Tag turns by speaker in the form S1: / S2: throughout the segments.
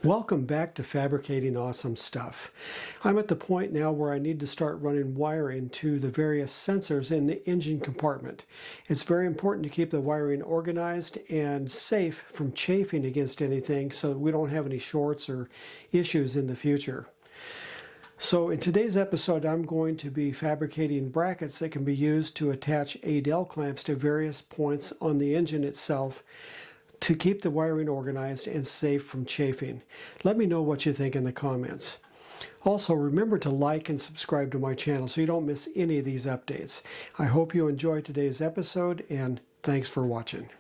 S1: Welcome back to Fabricating Awesome Stuff. I'm at the point now where I need to start running wiring to the various sensors in the engine compartment. It's very important to keep the wiring organized and safe from chafing against anything so that we don't have any shorts or issues in the future. So in today's episode, I'm going to be fabricating brackets that can be used to attach adel clamps to various points on the engine itself to keep the wiring organized and safe from chafing. Let me know what you think in the comments. Also, remember to like and subscribe to my channel so you don't miss any of these updates. I hope you enjoyed today's episode, and thanks for watching.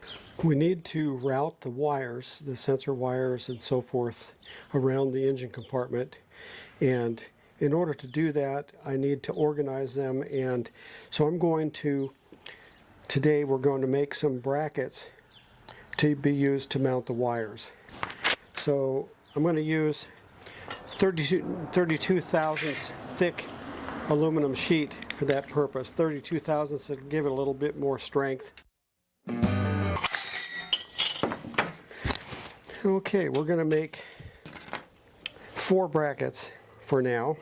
S1: We need to route the wires, the sensor wires and so forth, around the engine compartment. And in order to do that, I need to organize them. And so today we're going to make some brackets to be used to mount the wires. So I'm going to use 32 thousandths thick aluminum sheet for that purpose. 32 thousandths to give it a little bit more strength. Okay, we're going to make 4 brackets for now.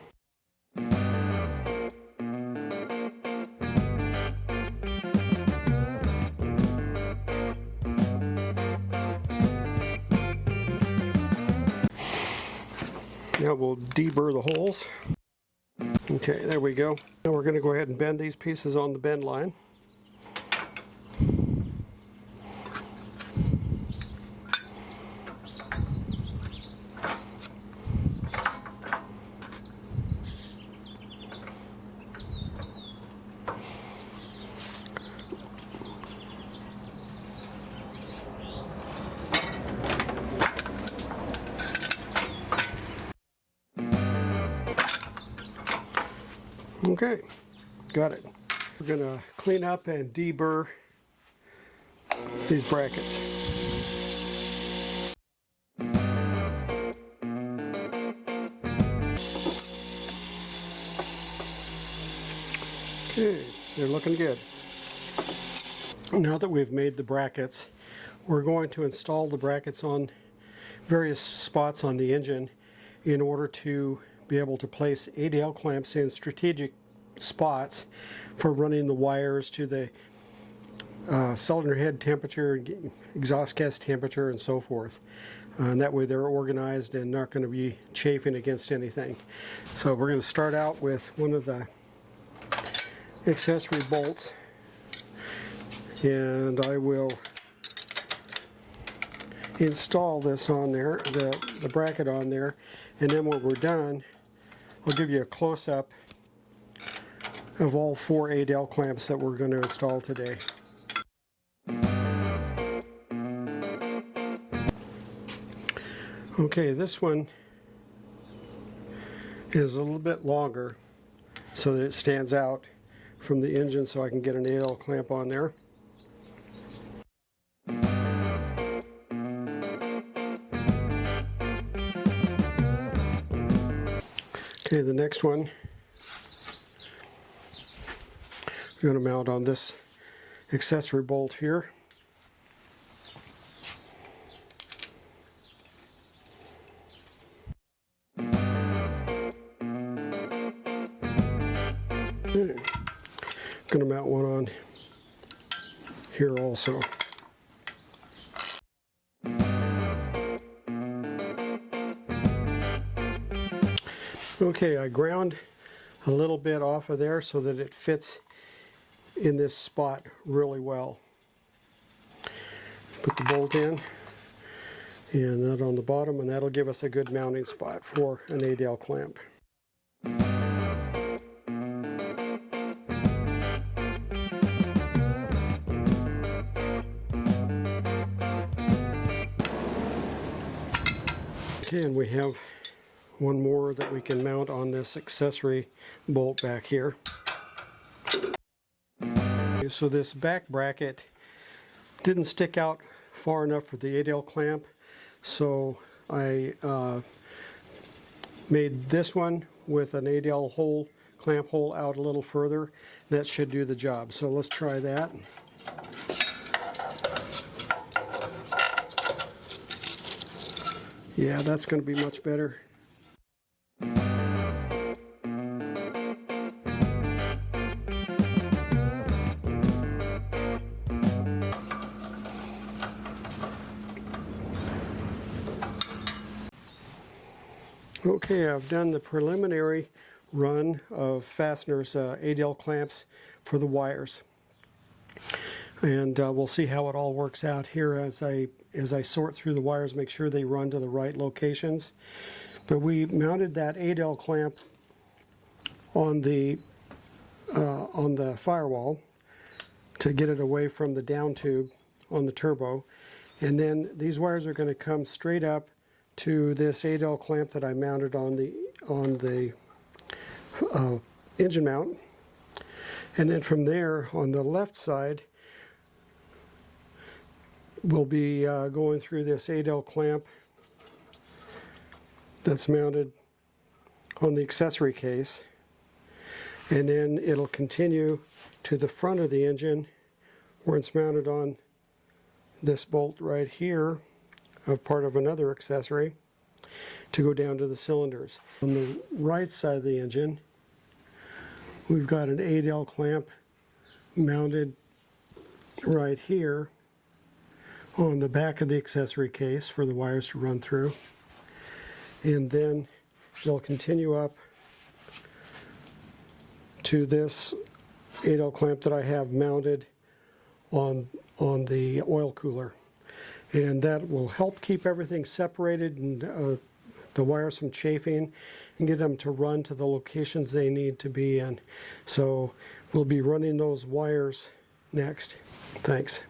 S1: Now we'll deburr the holes. Okay, there we go. Now we're going to go ahead and bend these pieces on the bend line. Okay, got it. We're going to clean up and deburr these brackets. Okay, they're looking good. Now that we've made the brackets, we're going to install the brackets on various spots on the engine in order to be able to place adel clamps in strategic spots for running the wires to the cylinder head temperature, exhaust gas temperature, and so forth. And that way they're organized and not going to be chafing against anything. So we're going to start out with one of the accessory bolts, and I will install this on there, the bracket on there, and then when we're done, I'll give you a close-up of all 4 adel clamps that we're going to install today. Okay, this one is a little bit longer so that it stands out from the engine, so I can get an adel clamp on there. Okay, the next one I'm going to mount on this accessory bolt here. Okay. I'm going to mount one on here also. Okay, I ground a little bit off of there so that it fits in this spot really well. Put the bolt in and that on the bottom, and that'll give us a good mounting spot for an adel clamp. Okay, and we have one more that we can mount on this accessory bolt back here. So this back bracket didn't stick out far enough for the adel clamp, so I made this one with an adel hole, clamp hole out a little further. That should do the job. So let's try that. Yeah, that's going to be much better. Okay, I've done the preliminary run of fasteners, adel clamps for the wires, and we'll see how it all works out here as I sort through the wires, make sure they run to the right locations. But we mounted that adel clamp on the firewall to get it away from the down tube on the turbo, and then these wires are going to come straight up to this adel clamp that I mounted on the engine mount, and then from there on the left side we'll be going through this adel clamp that's mounted on the accessory case, and then it'll continue to the front of the engine where it's mounted on this bolt right here of part of another accessory to go down to the cylinders. On the right side of the engine, we've got an adel clamp mounted right here on the back of the accessory case for the wires to run through, and then they'll continue up to this adel clamp that I have mounted on the oil cooler, and that will help keep everything separated and the wires from chafing and get them to run to the locations they need to be in. So we'll be running those wires next. Thanks.